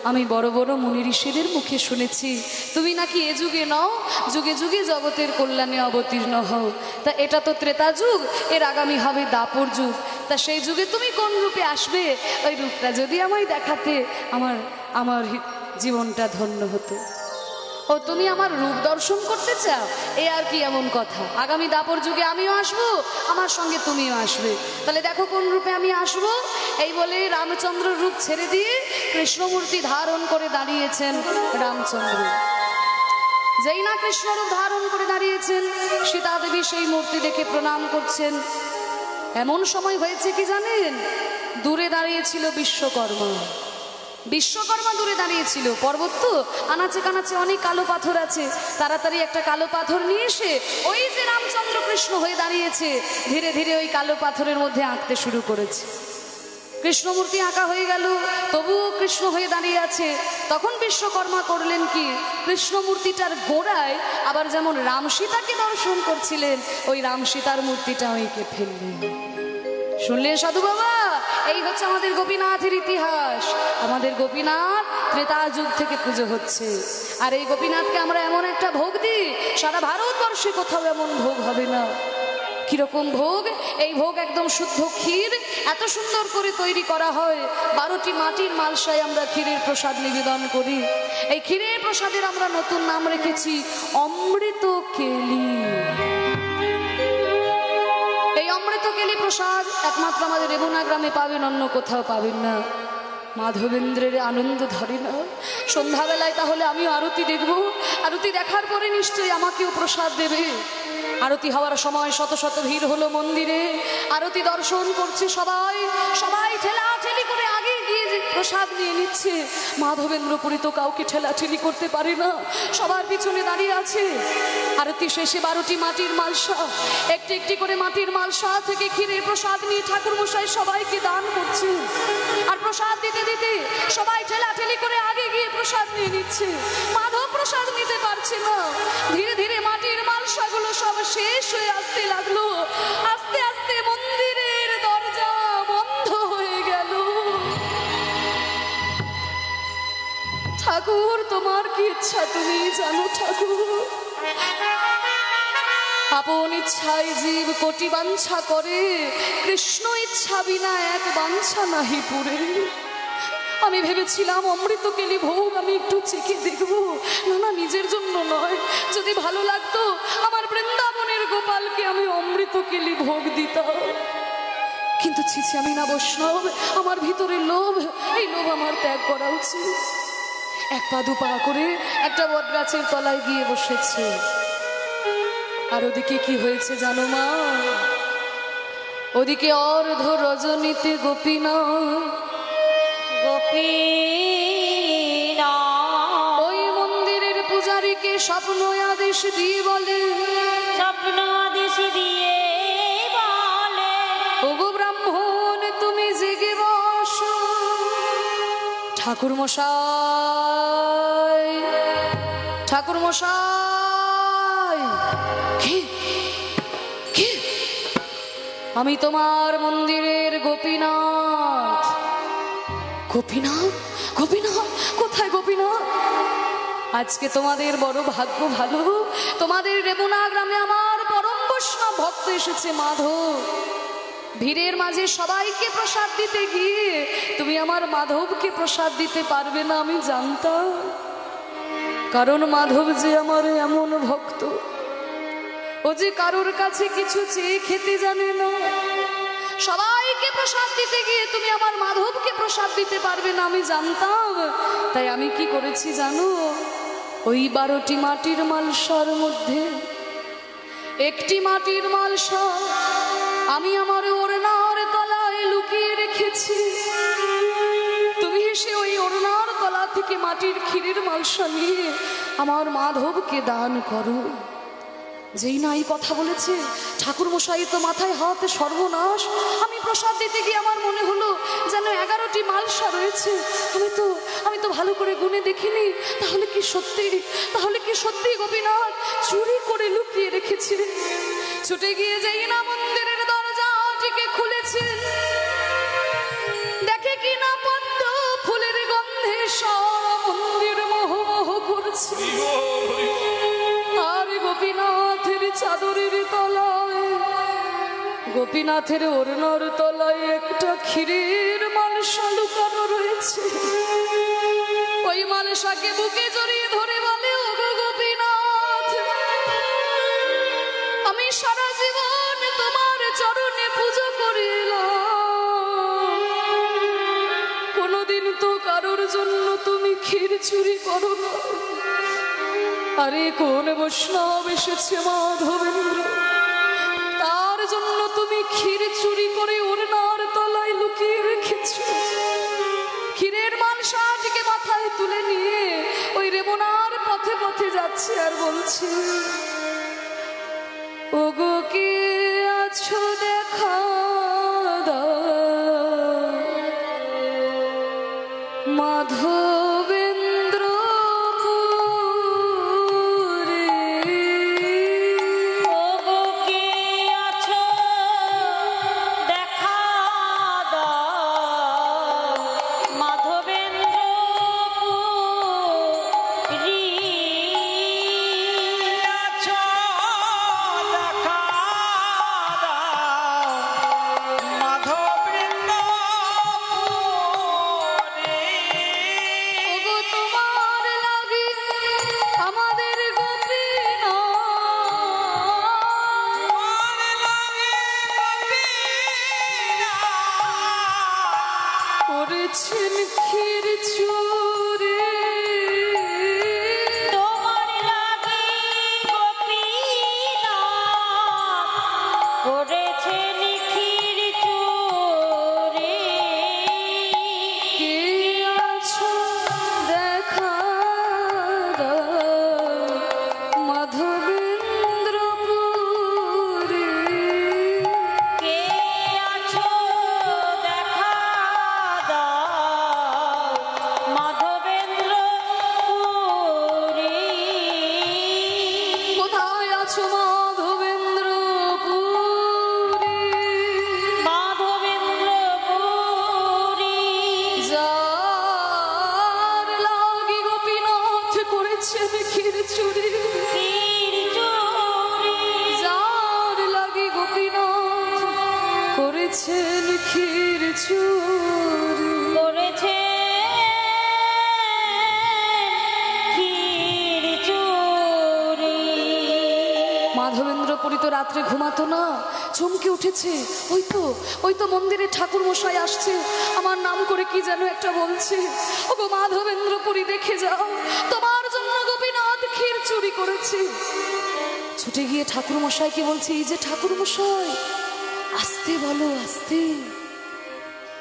আমি বড় বড় মুনি ঋষিদের মুখে শুনেছি তুমি নাকি এ যুগে নও, যুগে যুগে জগতের কল্যাণে অবতীর্ণ হও। তা এটা তো ত্রেতা যুগ, এর আগামী হবে দাপর যুগ। তা সেই যুগে তুমি কোন রূপে আসবে? ওই রূপটা যদি আমায় দেখাতে আমার জীবনটা ধন্য হতো। ও তুমি আমার রূপ দর্শন করতে চাও? এ আর কি এমন কথা, আগামী দাপর যুগে আমিও আসবো, আমার সঙ্গে তুমিও আসবে। তাহলে দেখো কোন রূপে আমি আসবো। এই বলে রামচন্দ্র রূপ ছেড়ে দিয়ে কৃষ্ণমূর্তি ধারণ করে দাঁড়িয়েছেন রামচন্দ্র। যেই না কৃষ্ণরূপ ধারণ করে দাঁড়িয়েছেন, সীতা দেবী সেই মূর্তি দেখে প্রণাম করছেন। এমন সময় হয়েছে কি জানেন, দূরে দাঁড়িয়েছিল বিশ্বকর্মা। বিশ্বকর্মা দূরে দাঁড়িয়েছিল। পর্বত তো আনাচে কানাচে অনেক কালো পাথর আছে, তাড়াতাড়ি একটা কালো পাথর নিয়ে এসে ওই যে রামচন্দ্র কৃষ্ণ হয়ে দাঁড়িয়েছে, ধীরে ধীরে ওই কালো পাথরের মধ্যে আঁকতে শুরু করেছে। কৃষ্ণমূর্তি আঁকা হয়ে গেল, তবুও কৃষ্ণ হয়ে দাঁড়িয়ে আছে। তখন বিশ্বকর্মা করলেন কি, কৃষ্ণমূর্তিটার গোড়ায় আবার যেমন রাম সীতাকে দর্শন করছিলেন, ওই রাম সীতার মূর্তিটা এঁকে ফেললেন। শুনলেন সাধু বাবা, এই হচ্ছে আমাদের গোপীনাথের ইতিহাস। আমাদের গোপীনাথ ত্রেতা যুগ থেকে পুজো হচ্ছে। আর এই গোপীনাথকে আমরা এমন একটা ভোগ দিই, সারা ভারতবর্ষে কোথাও এমন ভোগ হবে না। কিরকম ভোগ? এই ভোগ একদম শুদ্ধ ক্ষীর, এত সুন্দর করে তৈরি করা হয়। 12টি মাটির মালসায় আমরা ক্ষীরের প্রসাদ নিবেদন করি। এই ক্ষীরের প্রসাদের আমরা নতুন নাম রেখেছি অমৃত কেলি। এই অমৃত কেলি প্রসাদ একমাত্র আমাদের রেমুনা গ্রামে পাবেন, অন্য কোথাও পাবেন না। মাধবেন্দ্রের আনন্দ ধরে না। সন্ধ্যাবেলায় তাহলে আমিও আরতি দেখব, আরতি দেখার পরে নিশ্চয়ই আমাকেও প্রসাদ দেবে। আরতি হওয়ার সময় শত শত ভিড় হলো মন্দিরে, আরতি দর্শন করছে সবাই। সবাই ঠেলাঠেলি করে আগে গিয়ে প্রসাদ নিয়ে নিচ্ছে। মাধবেন্দ্রপুরী তো কাউকে ঠেলাঠেলি করতে পারে না, সবার পিছনে দাঁড়িয়ে আছে। আরতি শেষে 12টি মাটির মালসা, একটি একটি করে মাটির মালসা থেকে ক্ষীরের প্রসাদ নিয়ে ঠাকুর মশাই সবাইকে দান করছে। আর প্রসাদ দিতে দিতে সবাই ঠেলাঠেলি করে আগে গিয়ে প্রসাদ নিয়ে নিচ্ছে। মাধব প্রসাদ নিতে পারছে না। ধীরে ধীরে মাটির মালসাগুলো সব শেষ হয়ে আসতে লাগলো। আস্তে আস্তে মন্দিরের দরজা বন্ধ হয়ে গেল। ঠাকুর, তোমার কি ইচ্ছা তুমি জানো ঠাকুর। আপন ইচ্ছায় জীব কোটি বাঞ্ছা করে, কৃষ্ণ ইচ্ছা বিনা এক বাঞ্ছা নাহি পুরে। আমি ভেবেছিলাম অমৃত কেলি ভোগ আমি একটু চেখে দেখবো, না না, নিজের জন্য নয়, যদি ভালো লাগতো আমার বৃন্দাবনের গোপালকে আমি অমৃত কেলি ভোগ দিতাম। কিন্তু ছিছি, আমি না বৈষ্ণব, আমার ভিতরে লোভ, এই লোভ আমার ত্যাগ করা উচিত। এক পা দু পা করে একটা বট গাছের তলায় গিয়ে বসেছে। আর ওদিকে কি হয়েছে জানো মা? ওদিকে অর্ধ রজনীতে গোপীনা গোপীনা ওই মন্দিরের পূজারীকে স্বপ্ন আদেশ দিয়ে বলে, স্বপ্ন আদেশ দিয়ে বলে, ওগো ব্রাহ্মণ তুমি জেগে বসো। ঠাকুর মশাই, ঠাকুর মশাই, কি কি? আমি তোমার মন্দিরের গোপীনাথ। গোপীনাথ? গোপীনাথ কোথায় গোপীনাথ? আজকে তোমাদের বড় ভাগ্য ভালো, তোমাদের রেবুনা গ্রামে আমার পরম বৈষ্ণব ভক্ত এসেছে মাধব। ভিড়ের মাঝে সবাইকে প্রসাদ দিতে গিয়ে তুমি আমার মাধবকে প্রসাদ দিতে পারবে না আমি জানতাম। কারণ মাধব যে আমার এমন ভক্ত, ও যে কারোর কাছে কিছু চেয়ে খেতে জানে না। সবাইকে প্রসাদ দিতে গিয়ে তুমি আমার মাধবকে প্রসাদ দিতে পারবে না আমি জানতাম। তাই আমি কি করেছি জানো? ওই 12টি মাটির মালসার মধ্যে একটি মাটির মালসা আমি আমার ওড়নার তলায় লুকিয়ে রেখেছি। তুমি এসে ওই ওড়নার তলা থেকে মাটির ক্ষীরের মালসা নিয়ে আমার মাধবকে দান করো। যেই না এই কথা বলেছে, ঠাকুর মশাই তো মাথায় হাতে সর্বনাশ। আমি প্রসাদ দিতে গিয়ে আমার মনে হলো যেন 11টি মালসা রয়েছে। আমি তো ভালো করে গুনে দেখিনি। তাহলে কি সত্যি গোপীনাথ চুরি করে লুকিয়ে রেখেছে? ছুটে গিয়ে যেই না মন্দিরের দরজাটিকে খুলেছে, দেখে কি না পদ্ম ফুলের গন্ধে সারা মন্দির মোহমোহ করছে। আর গোপীনাথের চাদরের তলায়, গোপীনাথের ওড়নার তলায় একটা ক্ষীরের মালসা লুকানো রয়েছে। ওই মালসাকে বুকে জড়িয়ে ধরে বলে, ওগো গোপীনাথ, আমি সারা জীবন তোমার চরণে পুজো করিলাম, কোনোদিন তো কারোর জন্য তুমি ক্ষীর চুরি করো না। আরে কোন বৈষ্ণব এসেছে মাধবেন্দ্র, তার জন্য তুমি ক্ষীর চুরি করে ওড়নার তলায় লুকিয়ে রেখেছ। ক্ষীরের মালসাটিকে মাথায় তুলে নিয়ে ওই রেবনার পথে পথে যাচ্ছে আর বলছে, ওগো কে আছো দেখা দাও মাধবেন্দ্র আছো করেছেন ক্ষীর চুরি, ক্ষীর চুরি যার লাগি গোপীনাথ করেছেন ক্ষীর চুরি। করেছে ক্ষীর চুরি। মাধবেন্দ্রপুরী তো রাত্রে ঘুমাতো না, চমকে উঠেছে। ওই তো মন্দিরে ঠাকুর মশাই আসছে, আমার নাম করে কি যেন একটা বলছে। ওগো মাধবেন্দ্রপুরী, দেখে যাও, তোমার জন্য গোপীনাথ ক্ষীর চুরি করেছে। ছুটে গিয়ে ঠাকুর মশাইকে বলছে, এই যে ঠাকুর মশাই, আস্তে বলো, আস্তে,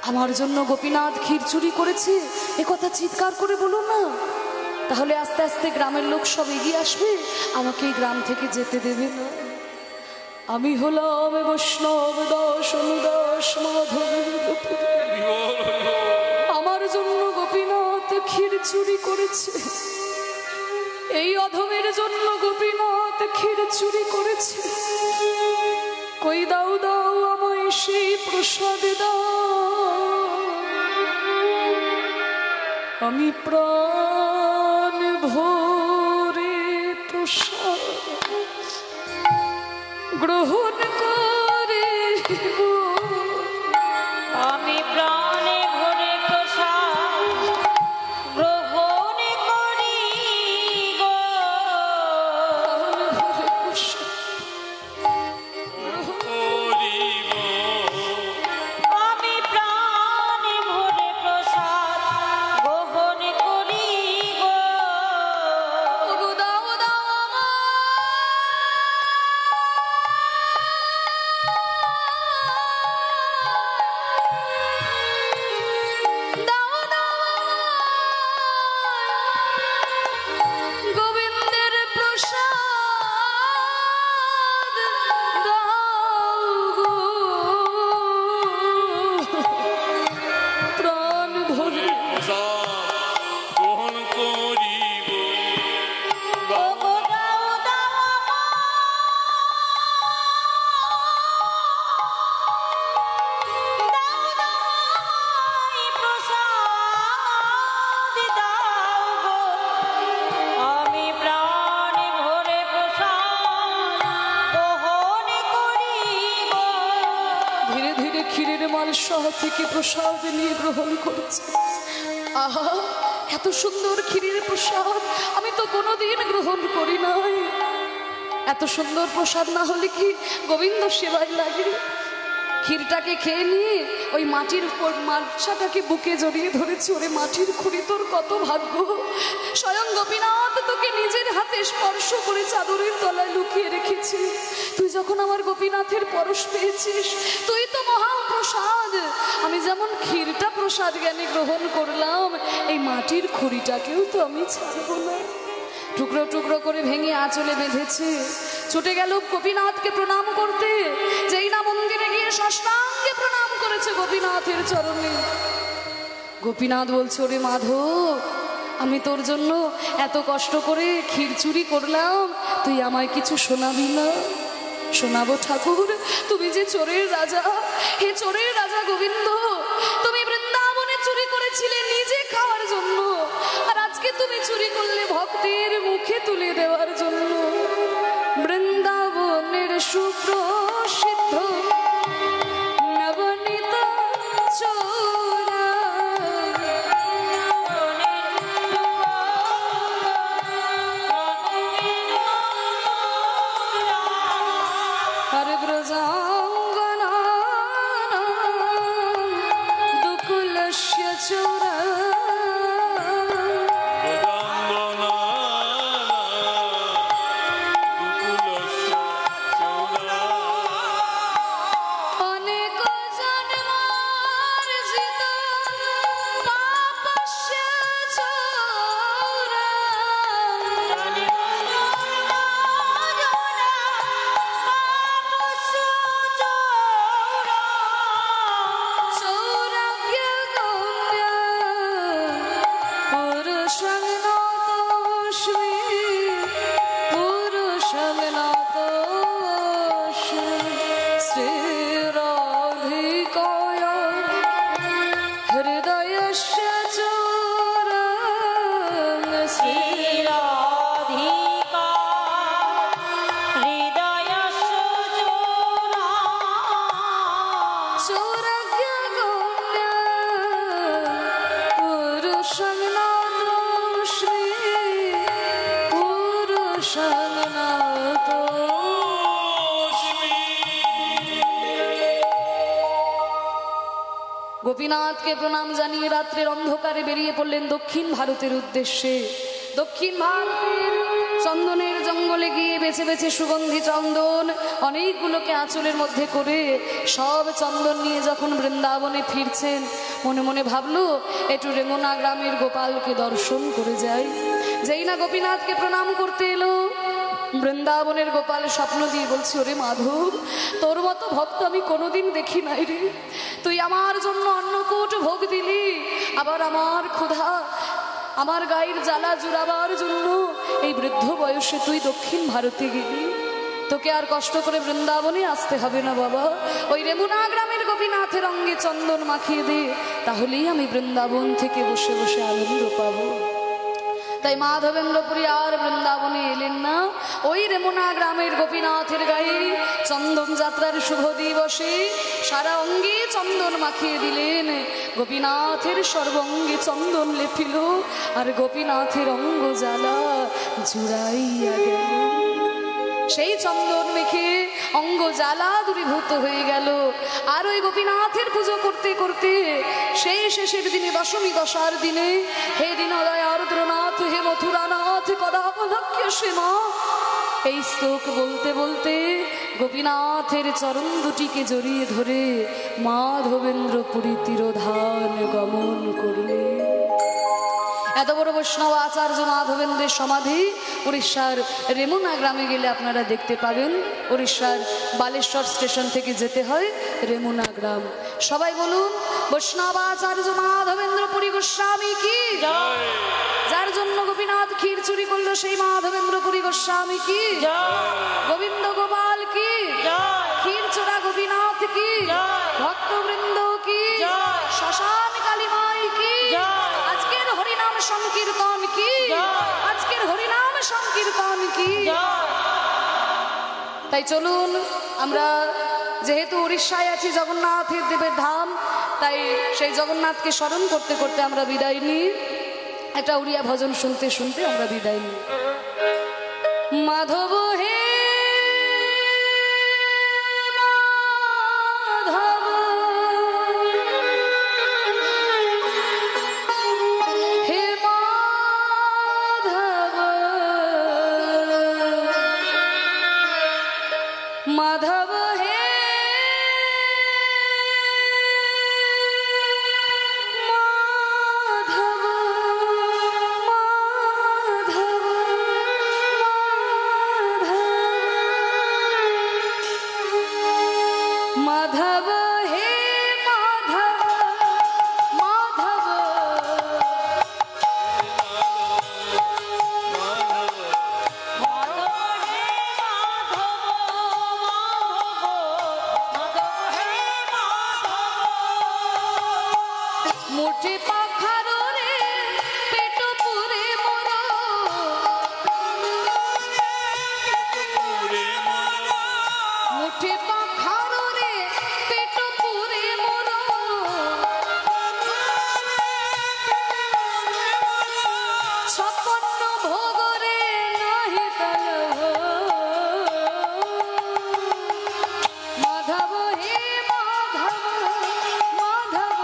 আমার জন্য গোপীনাথ ক্ষীর চুরি করেছে, এ কথা চিৎকার করে বলো না, তাহলে আস্তে আস্তে গ্রামের লোক সব এগিয়ে আসবে, আমাকে এই গ্রাম থেকে যেতে দেবে না। আমি হলাম বৈষ্ণব দাস অনুদাস মাধবেন্দ্রপুরী, আমার জন্য গোপীনাথ ক্ষীর চুরি করেছে, এই অধমের জন্য গোপীনাথ ক্ষীর চুরি করেছে। কই দাও দাও আমায় সেই প্রসাদ দাও, আমি প্রাণ ভরে প্রসাদ গ্রহণ করিব, আমি প্রাণে ভরে প্রসাদ গ্রহণ করি গো। প্রাণ ভরে প্রসাদ করিব আমি প্রাণে ভরে প্রসাদ গ্রহণ করি গো। ওগো দাও দাও আমায়, দাও দাও আমায়, গোবিন্দের প্রসাদ দাও গো, প্রাণ ভরে প্রসাদ গ্রহণ করিব। ও গো দাও দাও আমায় প্রসাদ দাও গো। আমি প্রাণে ভরে প্রসাদ গ্রহণ করি গো। ধীরে ধীরে ক্ষীরের মালসহ থেকে প্রসাদ নিয়ে গ্রহণ করেছে। আহা, এত সুন্দর ক্ষীরের প্রসাদ আমি তো কোনোদিন গ্রহণ করি নাই। এত সুন্দর প্রসাদ না হলে কি গোবিন্দ সেবায় লাগে? ক্ষীরটাকে খেয়ে নিয়ে ওই মাটির মালসাটাকে বুকে জড়িয়ে ধরেছে। ওরে মাটির খুঁড়ি, তোর কত ভাগ্য, স্বয়ং গোপীনাথ তোকে নিজের হাতে স্পর্শ করে চাদরের তলায় লুকিয়ে রেখেছি। তুই যখন আমার গোপীনাথের পরশ পেয়েছিস, তুই তো মহাপ্রসাদ। আমি যেমন ক্ষীরটা প্রসাদ জ্ঞানে গ্রহণ করলাম, এই মাটির খুঁড়িটাকেও তো আমি ছাড়বো না। টুকরো টুকরো করে ভেঙে আঁচলে বেঁধেছে, ছুটে গেল গোপীনাথকে প্রণাম করতে। যেই না মন্দিরে গিয়ে সাষ্টাঙ্গে প্রণাম করেছে গোপীনাথের চরণে, গোপীনাথ বলছে, ওরে মাধব, আমি তোর জন্য এত কষ্ট করে ক্ষীর চুরি করলাম, তুই আমায় কিছু শোনাবি না? শোনাবো ঠাকুর, তুমি যে চোরের রাজা, হে চোরের রাজা গোবিন্দ, তুমি বৃন্দাবনে চুরি করেছিলে নিজে খাওয়ার জন্য, আর আজকে তুমি চুরি করলে ভক্তের মুখে তুলে দেওয়ার জন্য। বৃন্দাবনের সুপ্রসিদ্ধ নবনীত চোরা, হরে ব্রজাঙ্গনা দুকুলস্য চোরা, অনেক জন্মার্জিত পাপস্য চোরা, চৌরাজ্ঞ গম্য পুরুষং নতোস্মি, পুরুষং নতোস্মি, শ্রীরাধিকায় হৃদয়স্য চোরং, শ্রীরাধিকায় সংনাত। গোপীনাথকে প্রণাম জানিয়ে রাত্রের অন্ধকারে বেরিয়ে পড়লেন দক্ষিণ ভারতের উদ্দেশ্যে। দক্ষিণ ভারতের চন্দনের জঙ্গলে গিয়ে বেছে বেছে সুগন্ধি চন্দন অনেকগুলোকে আঁচলের মধ্যে করে সব চন্দন নিয়ে যখন বৃন্দাবনে ফিরছেন, মনে মনে ভাবলো একটু রেমুনা গ্রামের গোপালকে দর্শন করে যাই। যেই না গোপীনাথকে প্রণাম করতে এলো, বৃন্দাবনের গোপাল স্বপ্ন দিয়ে বলছে, ওরে মাধব, তোর মতো ভক্ত আমি কোনোদিন দেখি নাই রে। তুই আমার জন্য অন্নকূট ভোগ দিলি, আবার আমার ক্ষুধা, আমার গায়ের জ্বালা জুড়াবার জন্য এই বৃদ্ধ বয়সে তুই দক্ষিণ ভারতে গেলি। তোকে আর কষ্ট করে বৃন্দাবনে আসতে হবে না বাবা, ওই রেমুনা গ্রামের গোপীনাথের অঙ্গে চন্দন মাখিয়ে দে, তাহলেই আমি বৃন্দাবন থেকে বসে বসে আনন্দ পাবো। তাই মাধবেন্দ্রপুরী আর বৃন্দাবনে এলেন না, ওই রেমুনা গ্রামের গোপীনাথের গায়ে চন্দন যাত্রার শুভ দিবসে সারা অঙ্গে চন্দন মাখিয়ে দিলেন। গোপীনাথের সর্বঙ্গে চন্দন লেপিল, আর গোপীনাথের অঙ্গ জ্বালা জুড়াইয়া গেল। সেই চন্দন মেখে অঙ্গ জ্বালা দূরীভূত হয়ে গেল। আর ওই গোপীনাথের পুজো করতে করতে সেই শেষের দিনে, দশমী দশার দিনে, হে দীনদয় আর্দ্রনাথ, হে মথুরানাথ, কদাপলক্ষ্য সীমা, এই শ্লোক বলতে বলতে গোপীনাথের চরণ দুটিকে জড়িয়ে ধরে মাধবেন্দ্রপুরী তিরোধান গমন করলে। এত বড় বৈষ্ণব আচার্য মাধবেন্দ্রের সমাধি উড়িষ্যার রেমুনা গ্রামে গেলে আপনারা দেখতে পাবেন। উড়িষ্যার বালেশ্বর স্টেশন থেকে যেতে হয় রেমুনা গ্রাম। সবাই বলুন, বৈষ্ণব আচার্য মাধবেন্দ্রপুরী গোস্বামী কি জয়। যার জন্য গোপীনাথ ক্ষীর চুরি করলো সেই মাধবেন্দ্রপুরী গোস্বামী কি জয়। গোবিন্দ গোপাল কি জয়। ক্ষীর চোরা গোপীনাথ কি জয়। ভক্তবৃন্দ কি জয়। শ্মশান কালী মাই কি জয়। আজকের হরিনাম সংকীর্তন কি জয়। আজকের হরিনাম সংকীর্তন কি জয়। তাই চলুন, আমরা যেহেতু উড়িষ্যায় আছি, জগন্নাথের দেবের ধাম, তাই সেই জগন্নাথকে স্মরণ করতে করতে আমরা বিদায় নিই। একটা উড়িয়া ভজন শুনতে শুনতে আমরা বিদায় নিই। মাধব হে মাধব, হে মাধব, মাধব হে মাধব, হে মাধব, মাধব, মুঠি পাখার রে পেট পুরে মোর, মুঠি পাখার রে পেট পুরে মোর, ছপন্ন ভোগ রে নাহি তল। মাধব হে মাধব, মাধব,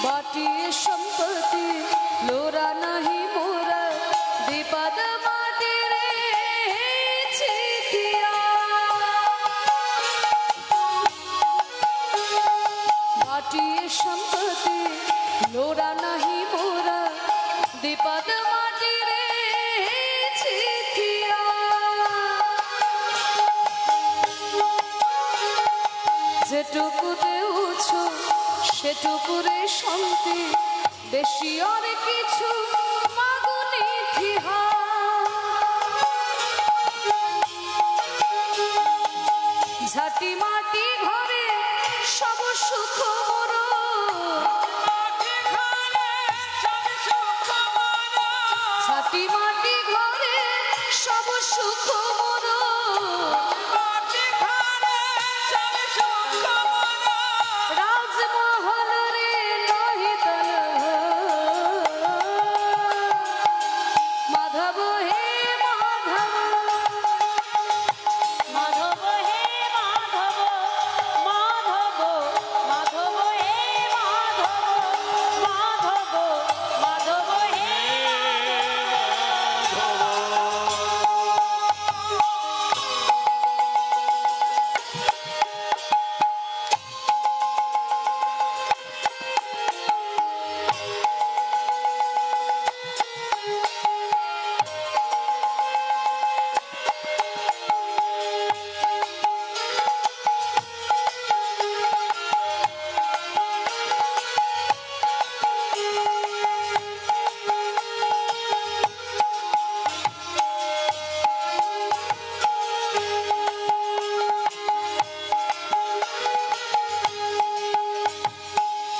बाटी संपत्ति लोरा नहीं मोरा, दीपद माटी रे छितिया। बाटी संपत्ति लोरा नहीं मोरा, दीपद माटी रे छितिया। যেটুকু দেউছো সেটুকুরে শান্তি বেশি আর কিছু মাগুনি থিহা ঝাঁটি মাটি ঘরে সব সুখ মোর ঝাঁটি মাটি ঘরে সব সুখ মোর রাজমহল রে নহি তল মাধব হে মাধব মাধব হে মাধব মাধব মাধব হে মাধব মাধব মাধব হে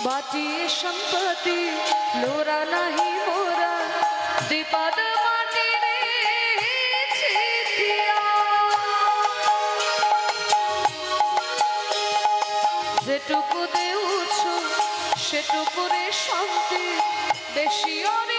बाटी संपत्ति लोरा नहीं मोरा दीपद माटी रे छिथिया যেটুকু দেউছো সেটুকু রে শান্তি বেশি আর